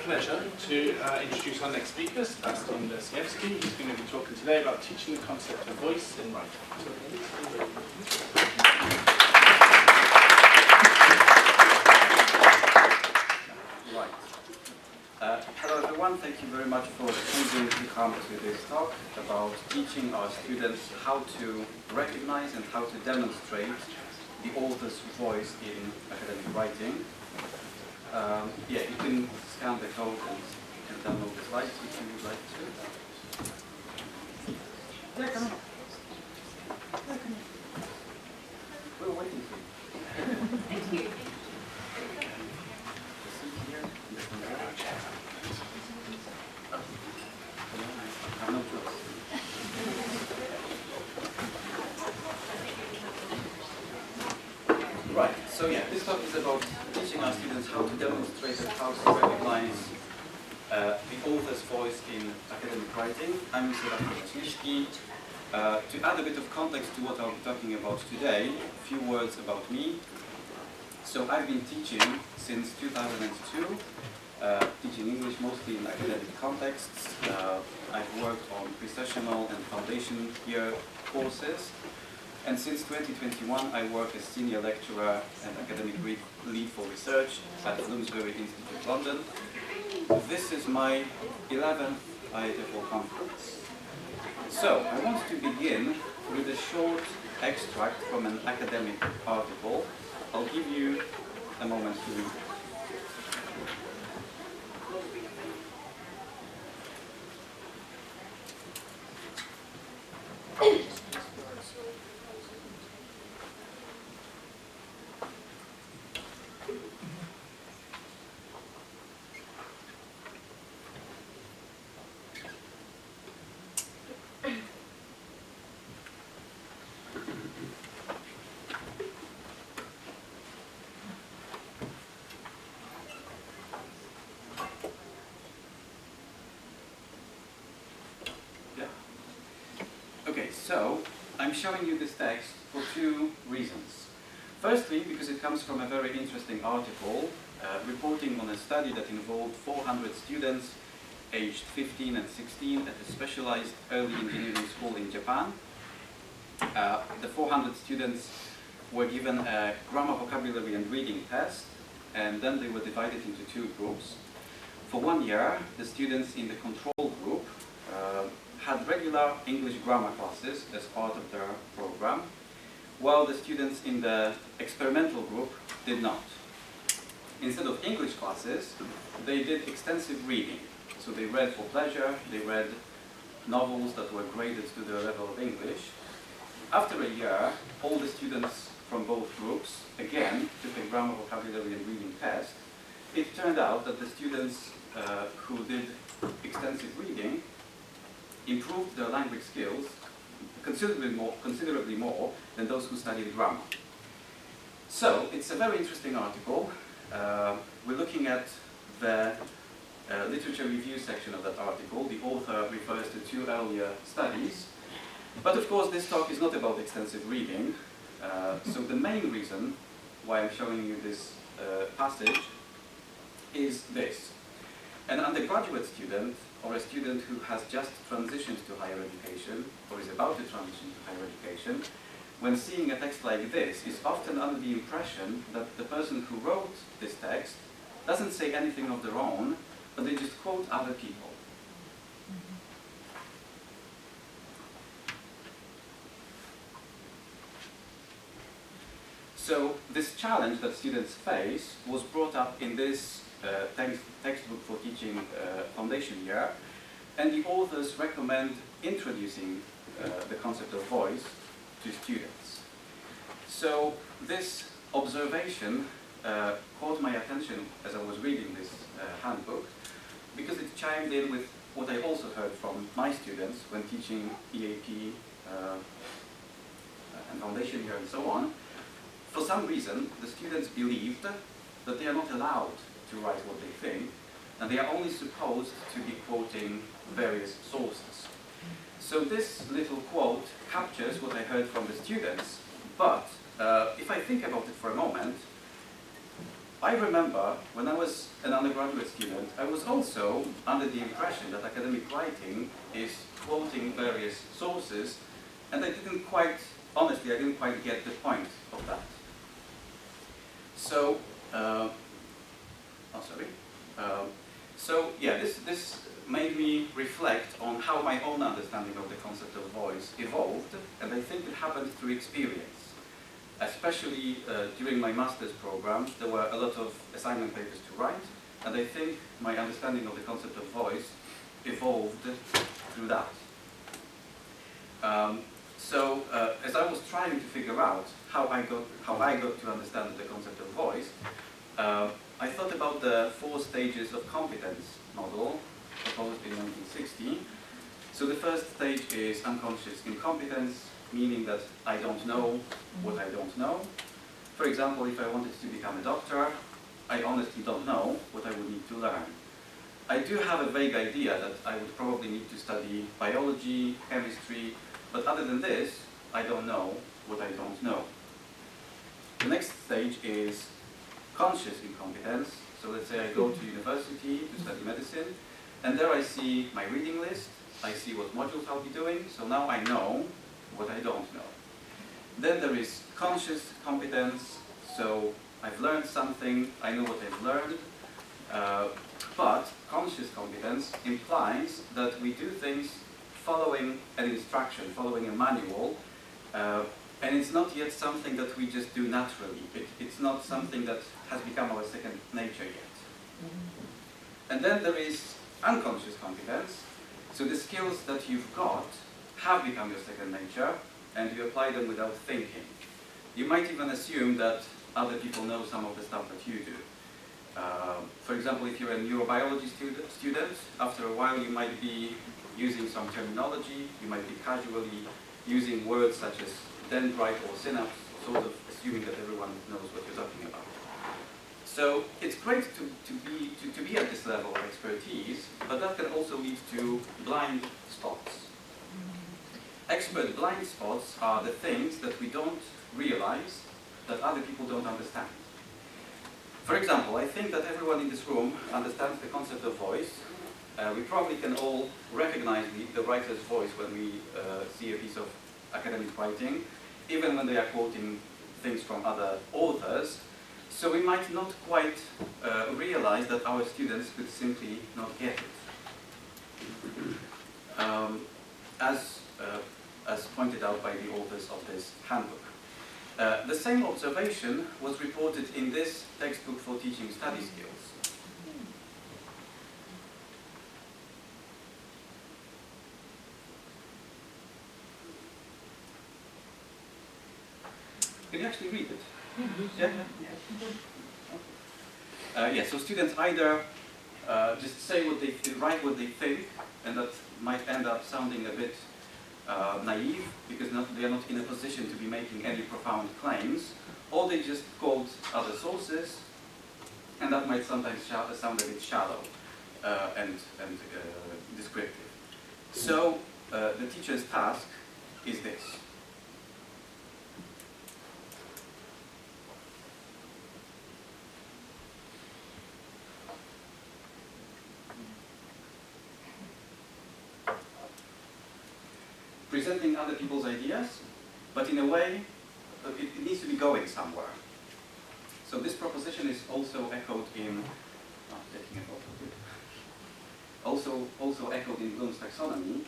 pleasure to introduce our next speaker, Sebastian Lesiewski. He's going to be talking today about teaching the concept of voice in writing. Hello everyone, thank you very much for choosing to come to this talk about teaching our students how to recognize and how to demonstrate the author's voice in academic writing. Yeah, you can scan the code and you can download the slides if you would like to. Yeah, come on. Yeah, come on. We're waiting for you. Thank you. Right, so yeah, this talk is about teaching our students how to demonstrate and how to recognize the author's voice in academic writing. I'm Sebastian Lesiewski. To add a bit of context to what I'll be talking about today, a few words about me. So I've been teaching since 2002, teaching English mostly in academic contexts. I've worked on pre-sessional and foundation year courses. And since 2021, I work as senior lecturer and academic lead for research at Bloomsbury Institute, London. This is my 11th IATEFL conference. So, I want to begin with a short extract from an academic article. I'll give you a moment to read. Okay, so I'm showing you this text for two reasons. Firstly, because it comes from a very interesting article reporting on a study that involved 400 students aged 15 and 16 at a specialized early engineering school in Japan. The 400 students were given a grammar, vocabulary and reading test, and then they were divided into two groups. For 1 year, the students in the control group had regular English grammar classes as part of their program, while the students in the experimental group did not. Instead of English classes, they did extensive reading. So they read for pleasure, they read novels that were graded to their level of English. After a year, all the students from both groups, again, took a grammar, vocabulary and reading test. It turned out that the students who did extensive reading improved their language skills considerably more than those who studied grammar. So, it's a very interesting article. We're looking at the literature review section of that article. The author refers to two earlier studies. But of course, this talk is not about extensive reading. So the main reason why I'm showing you this passage is this. An undergraduate student or a student who has just transitioned to higher education or is about to transition to higher education, when seeing a text like this, is often under the impression that the person who wrote this text doesn't say anything of their own, but they just quote other people. So this challenge that students face was brought up in this textbook for teaching foundation year, and the authors recommend introducing the concept of voice to students. So this observation caught my attention as I was reading this handbook, because it chimed in with what I also heard from my students when teaching EAP and foundation year and so on. For some reason, the students believed that they are not allowed to write what they think, and they are only supposed to be quoting various sources. So this little quote captures what I heard from the students, but if I think about it for a moment, I remember when I was an undergraduate student, I was also under the impression that academic writing is quoting various sources, and honestly, I didn't quite get the point of that. So, this made me reflect on how my own understanding of the concept of voice evolved, and I think it happened through experience. Especially during my master's program, there were a lot of assignment papers to write, and I think my understanding of the concept of voice evolved through that. As I was trying to figure out how I got to understand the concept of voice, I thought about the 4 stages of competence model proposed in 1960. So the first stage is unconscious incompetence, meaning that I don't know what I don't know. For example, if I wanted to become a doctor, I honestly don't know what I would need to learn. I do have a vague idea that I would probably need to study biology, chemistry, but other than this, I don't know what I don't know. The next stage is conscious incompetence. So let's say I go to university to study medicine, and there I see my reading list, I see what modules I'll be doing, so now I know what I don't know. Then there is conscious competence, so I've learned something, I know what I've learned, but conscious competence implies that we do things following an instruction, following a manual, and it's not yet something that we just do naturally. It's not something that has become our second nature yet. And then there is unconscious competence, so the skills that you've got have become your second nature, and you apply them without thinking. You might even assume that other people know some of the stuff that you do. For example, if you're a neurobiology student, after a while you might be using some terminology, you might be casually using words such as dendrite or synapse, sort of assuming that everyone knows what you're talking about. So it's great to be at this level of expertise, but that can also lead to blind spots. Expert blind spots are the things that we don't realize that other people don't understand. For example, I think that everyone in this room understands the concept of voice. We probably can all recognize the writer's voice when we see a piece of academic writing, even when they are quoting things from other authors. So we might not quite realize that our students could simply not get it. As pointed out by the authors of this handbook. The same observation was reported in this textbook for teaching study skills. Can you actually read it? Yeah? So students either just say write what they think, and that might end up sounding a bit naive, because they are not in a position to be making any profound claims, or they just quote other sources, and that might sometimes sound a bit shallow and descriptive. So the teacher's task is this. Presenting other people's ideas, but in a way, it needs to be going somewhere. So this proposition is also echoed in, also echoed in Bloom's taxonomy.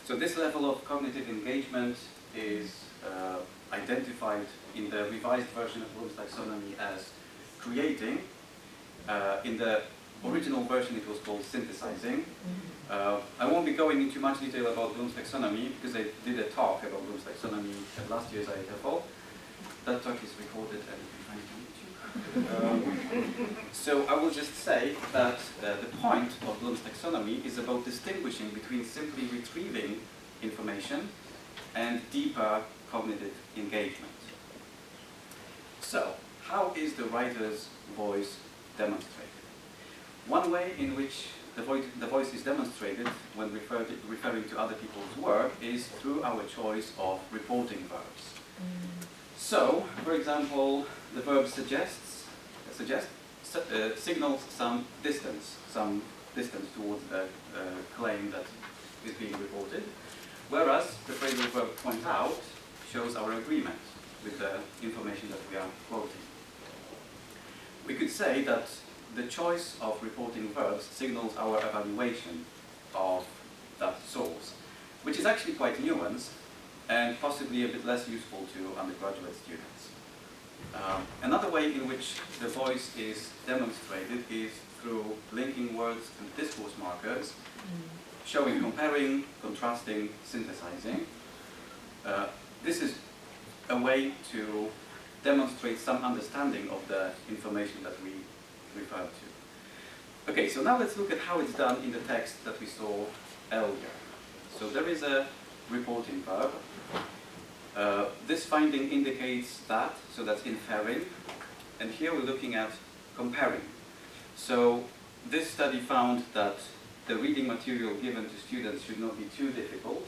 So this level of cognitive engagement is identified in the revised version of Bloom's taxonomy as creating. In the original version it was called synthesizing. I won't be going into much detail about Bloom's taxonomy because I did a talk about Bloom's taxonomy at last year's IATEFL. That talk is recorded and you can find it on YouTube. So I will just say that the point of Bloom's taxonomy is about distinguishing between simply retrieving information and deeper cognitive engagement. So, how is the writer's voice demonstrated? One way in which the voice is demonstrated when referring to other people's work is through our choice of reporting verbs. So, for example, the verb signals some distance towards the claim that is being reported, whereas the phrasal verb point out shows our agreement with the information that we are quoting. We could say that the choice of reporting verbs signals our evaluation of that source, which is actually quite nuanced and possibly a bit less useful to undergraduate students. Another way in which the voice is demonstrated is through linking words and discourse markers, showing comparing, contrasting, synthesizing. This is a way to demonstrate some understanding of the information that we refer to. Okay, so now let's look at how it's done in the text that we saw earlier. So there is a reporting verb. This finding indicates that, so that's inferring, and here we're looking at comparing. So this study found that the reading material given to students should not be too difficult,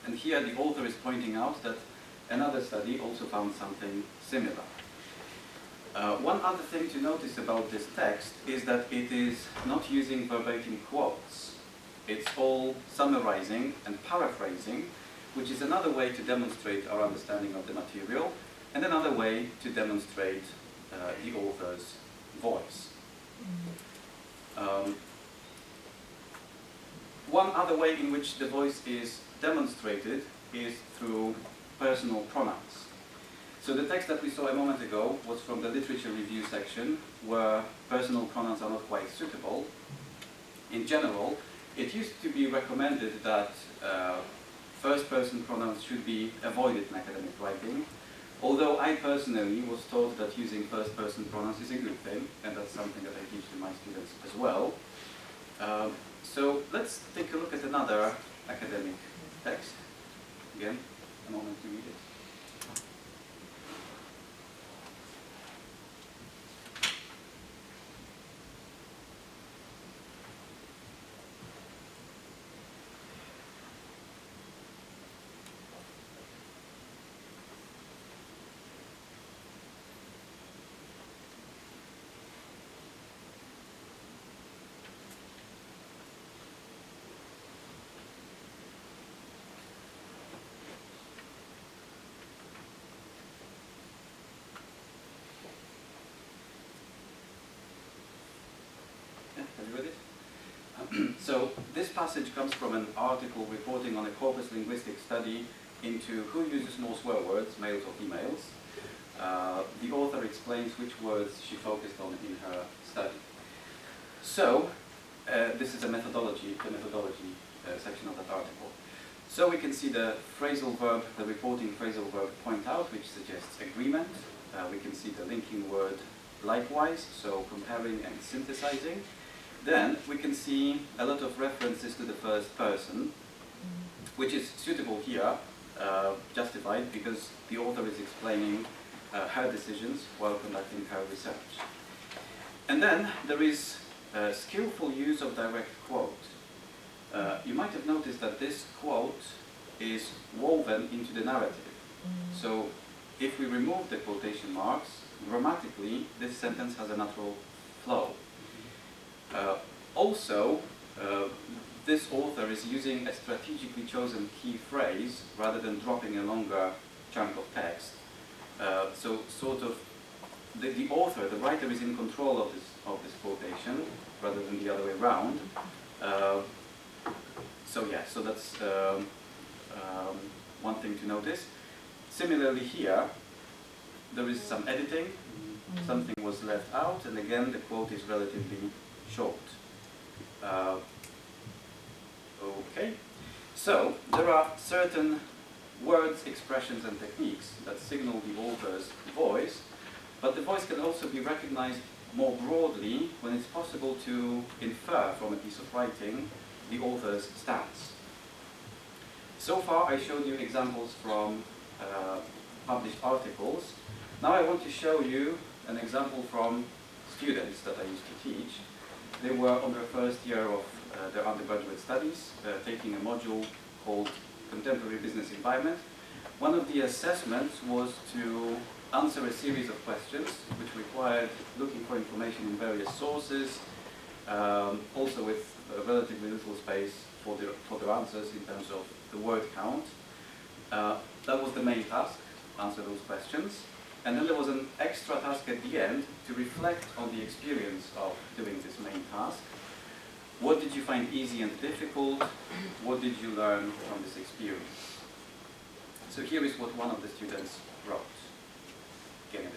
and here the author is pointing out that another study also found something similar. One other thing to notice about this text is that it is not using verbatim quotes. It's all summarizing and paraphrasing, which is another way to demonstrate our understanding of the material, and another way to demonstrate the author's voice. One other way in which the voice is demonstrated is through personal pronouns. So the text that we saw a moment ago was from the literature review section, where personal pronouns are not quite suitable. In general, it used to be recommended that first-person pronouns should be avoided in academic writing, although I personally was taught that using first-person pronouns is a good thing, and that's something that I teach to my students as well. So let's take a look at another academic text. Again, a moment to read it. Have you read it? So this passage comes from an article reporting on a corpus linguistic study into who uses more swear words, males or females. The author explains which words she focused on in her study. So this is the methodology section of that article. So we can see the phrasal verb, the reporting phrasal verb point out, which suggests agreement. We can see the linking word likewise, so comparing and synthesizing. Then we can see a lot of references to the first person, which is suitable here, justified, because the author is explaining her decisions while conducting her research. And then there is a skillful use of direct quote. You might have noticed that this quote is woven into the narrative. So if we remove the quotation marks, grammatically, this sentence has a natural flow. Also, this author is using a strategically chosen key phrase rather than dropping a longer chunk of text. So sort of the author, the writer, is in control of this quotation rather than the other way around. So yeah, so that's one thing to notice. Similarly here, there is some editing. Something was left out, and again the quote is relatively short. Okay, so there are certain words, expressions and techniques that signal the author's voice, but the voice can also be recognized more broadly when it's possible to infer from a piece of writing the author's stance. So far I showed you examples from published articles. Now I want to show you an example from students that I used to teach. They were on their first year of their undergraduate studies, taking a module called Contemporary Business Environment. One of the assessments was to answer a series of questions which required looking for information in various sources, also with relatively little space for their answers in terms of the word count. That was the main task, answer those questions. And then there was an extra task at the end to reflect on the experience of doing this main task. What did you find easy and difficult? What did you learn from this experience? So here is what one of the students wrote. Getting it.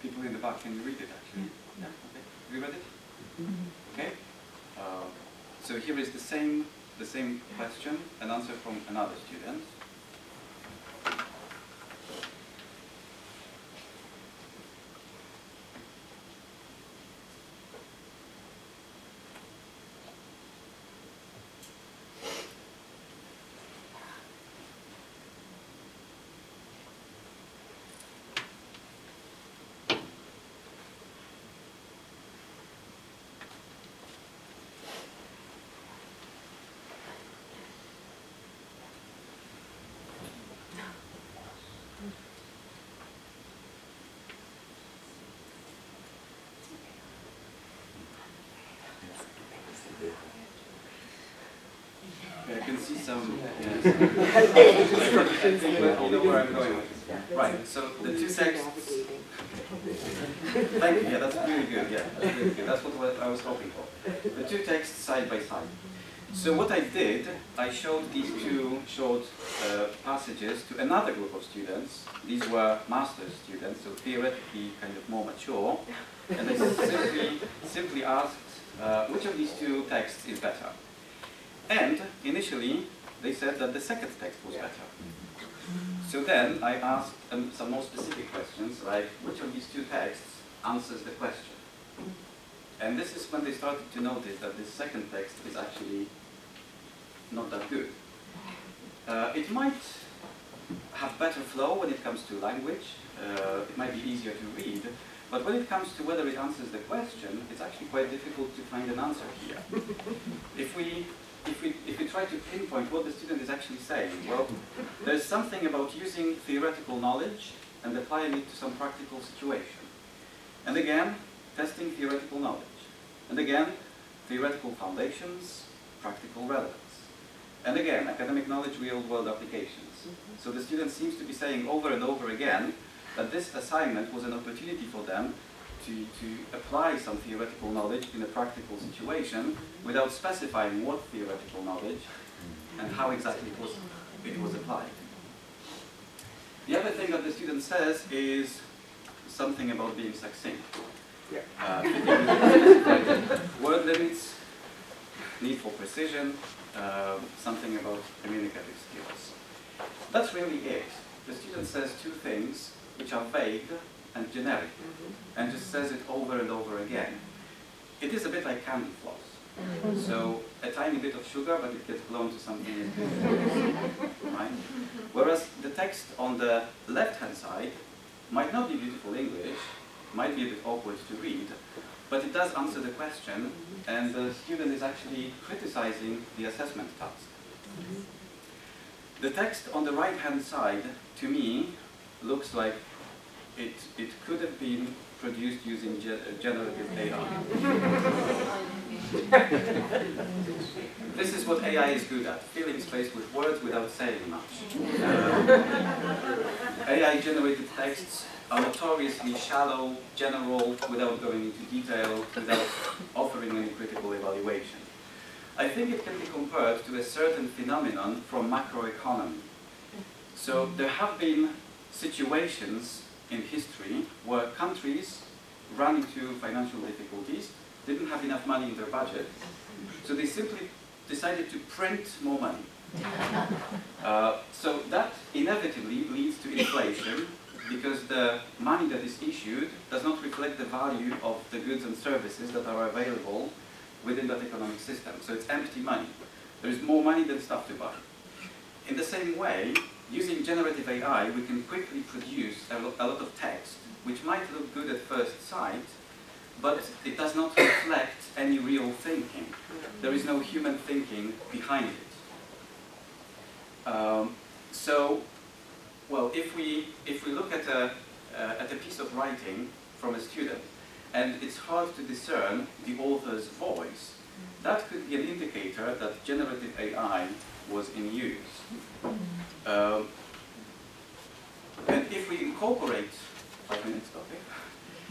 People in the back, can you read it actually? Yeah. Okay. Have you read it? Okay. So here is the same question, an answer from another student. I can see some. Yes. I think you know where I'm going with this. Right. So the two texts. Thank you. Yeah, that's really good. Yeah, that's really good. That's what I was hoping for. The two texts side by side. So what I did, I showed these two short passages to another group of students. These were master's students, so theoretically kind of more mature. And I simply asked, which of these two texts is better? And initially, they said that the second text was better. So then I asked them some more specific questions, like which of these two texts answers the question? And this is when they started to notice that this second text is actually not that good. It might have better flow when it comes to language. It might be easier to read. But when it comes to whether it answers the question, it's actually quite difficult to find an answer here. If we try to pinpoint what the student is actually saying, well, there's something about using theoretical knowledge and applying it to some practical situation. And again, testing theoretical knowledge. And again, theoretical foundations, practical relevance. And again, academic knowledge, real-world applications. So the student seems to be saying over and over again that this assignment was an opportunity for them to apply some theoretical knowledge in a practical situation without specifying what theoretical knowledge and how exactly it was applied. The other thing that the student says is something about being succinct. Word limits, need for precision, something about communicative skills. That's really it. The student says two things which are vague and generic, and just says it over and over again. It is a bit like candy floss. So a tiny bit of sugar, but it gets blown to something right? Whereas the text on the left-hand side might not be beautiful English, might be a bit awkward to read, but it does answer the question, and the student is actually criticizing the assessment task. The text on the right-hand side, to me, looks like it could have been produced using generative AI. This is what AI is good at, filling space with words without saying much. AI-generated texts are notoriously shallow, general, without going into detail, without offering any critical evaluation. I think it can be compared to a certain phenomenon from macroeconomy. So there have been situations in history where countries ran into financial difficulties, didn't have enough money in their budget, so they simply decided to print more money. So that inevitably leads to inflation, because the money that is issued does not reflect the value of the goods and services that are available within that economic system. So it's empty money. There is more money than stuff to buy. In the same way, using generative AI, we can quickly produce a lot of text, which might look good at first sight, but it does not reflect any real thinking. There is no human thinking behind it. Well, if we look at a piece of writing from a student, and it's hard to discern the author's voice, that could be an indicator that generative AI was in use. And if we incorporate, 5 minutes, okay?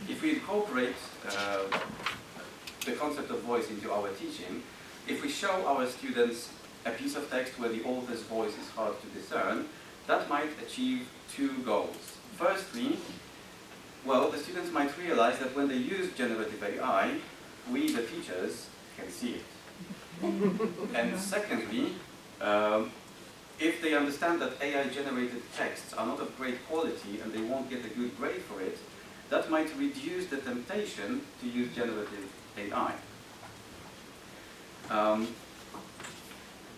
If we incorporate the concept of voice into our teaching, if we show our students a piece of text where the author's voice is hard to discern, that might achieve two goals. Firstly, well, the students might realize that when they use generative AI, we, the teachers, can see it. And secondly, if they understand that AI-generated texts are not of great quality and they won't get a good grade for it, that might reduce the temptation to use generative AI.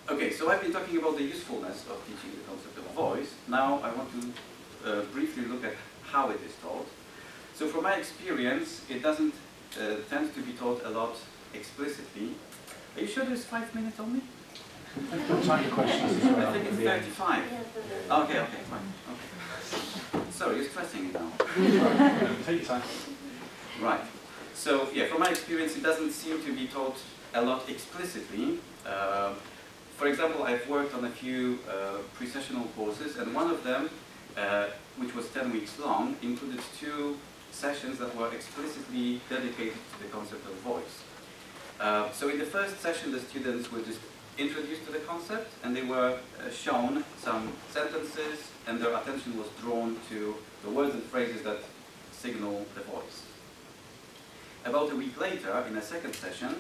Okay, so I've been talking about the usefulness of teaching the concept of voice. Now I want to briefly look at how it is taught. So from my experience, it doesn't tend to be taught a lot explicitly. Are you sure there's 5 minutes only? Time for questions as well. I think it's 35. Okay, fine. Okay. Sorry, you're stressing me now. Take your time. Right. So, yeah, from my experience, it doesn't seem to be taught a lot explicitly. For example, I've worked on a few pre-sessional courses, and one of them, which was 10 weeks long, included 2 sessions that were explicitly dedicated to the concept of voice. So in the first session, the students were just introduced to the concept, and they were shown some sentences, and their attention was drawn to the words and phrases that signal the voice. About a week later, in a second session,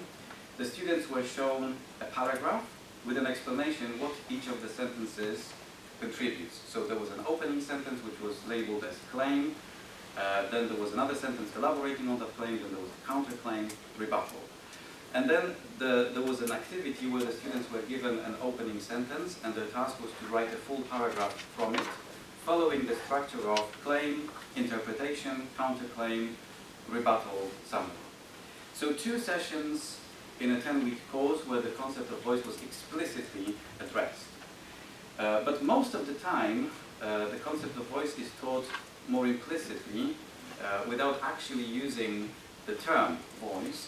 the students were shown a paragraph with an explanation what each of the sentences contributes. So there was an opening sentence which was labeled as claim, then there was another sentence elaborating on that claim, then there was a counterclaim, rebuttal. And then there was an activity where the students were given an opening sentence, and their task was to write a full paragraph from it, following the structure of claim, interpretation, counterclaim, rebuttal, summary. So 2 sessions in a 10-week course where the concept of voice was explicitly addressed. But most of the time, the concept of voice is taught more implicitly, without actually using the term voice,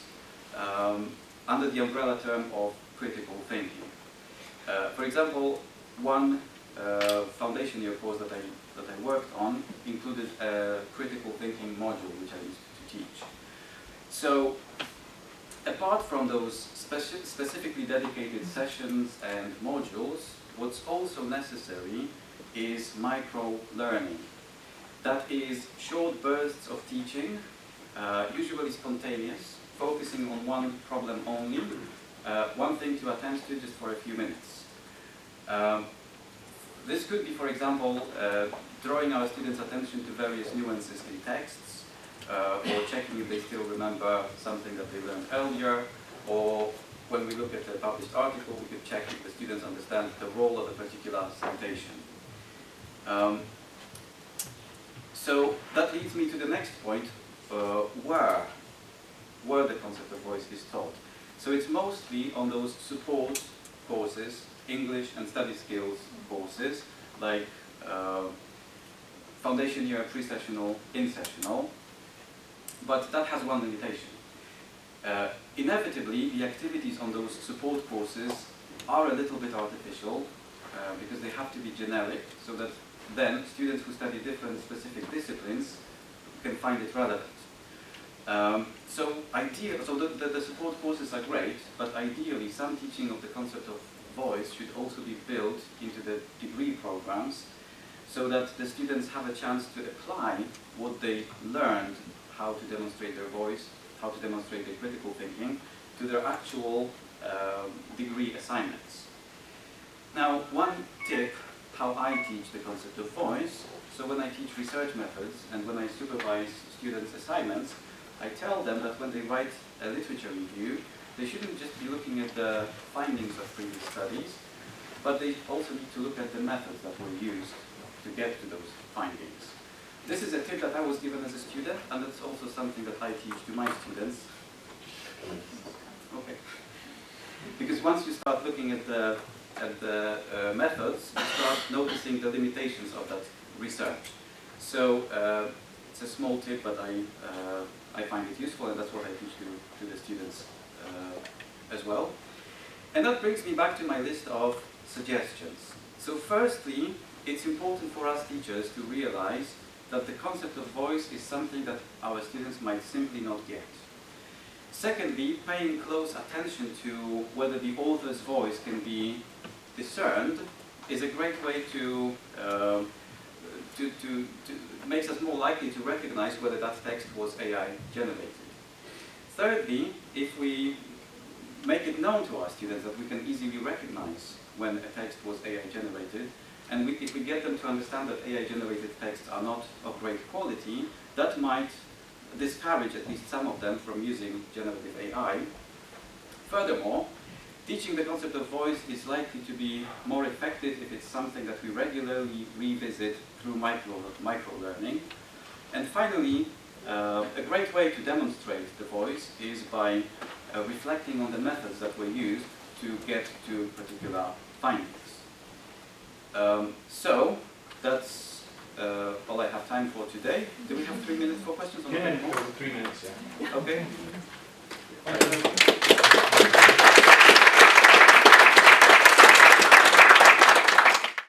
under the umbrella term of critical thinking. For example, one foundation year course that I worked on included a critical thinking module which I used to teach. So, apart from those specifically dedicated sessions and modules, what's also necessary is micro-learning. That is short bursts of teaching, usually spontaneous, focusing on one problem only, one thing to attend to just for a few minutes. This could be, for example, drawing our students' attention to various nuances in texts, or checking if they still remember something that they learned earlier, or when we look at a published article, we could check if the students understand the role of a particular citation. So that leads me to the next point, where the concept of voice is taught. So it's mostly on those support courses, English and study skills courses, like foundation year, pre-sessional, in-sessional, but that has one limitation. Inevitably, the activities on those support courses are a little bit artificial because they have to be generic, so that then students who study different specific disciplines can find it relevant. So the support courses are great, but ideally some teaching of the concept of voice should also be built into the degree programs so that the students have a chance to apply what they learned, how to demonstrate their voice, how to demonstrate their critical thinking, to their actual degree assignments. Now, one tip how I teach the concept of voice, so when I teach research methods and when I supervise students' assignments, I tell them that when they write a literature review, they shouldn't just be looking at the findings of previous studies, but they also need to look at the methods that were used to get to those findings. This is a tip that I was given as a student, and it's also something that I teach to my students. Okay. Because once you start looking at the methods, you start noticing the limitations of that research. So it's a small tip, but I find it useful, and that's what I teach to the students as well. And that brings me back to my list of suggestions. So firstly, it's important for us teachers to realize that the concept of voice is something that our students might simply not get. Secondly, paying close attention to whether the author's voice can be discerned is a great way to makes us more likely to recognize whether that text was AI generated. Thirdly, if we make it known to our students that we can easily recognize when a text was AI generated, and if we get them to understand that AI-generated texts are not of great quality, that might discourage at least some of them from using generative AI. Furthermore, teaching the concept of voice is likely to be more effective if it's something that we regularly revisit through micro-learning. And finally, a great way to demonstrate the voice is by reflecting on the methods that were used to get to particular findings. So that's all I have time for today. Do we have 3 minutes for questions? Yeah, 3 minutes, yeah. Okay.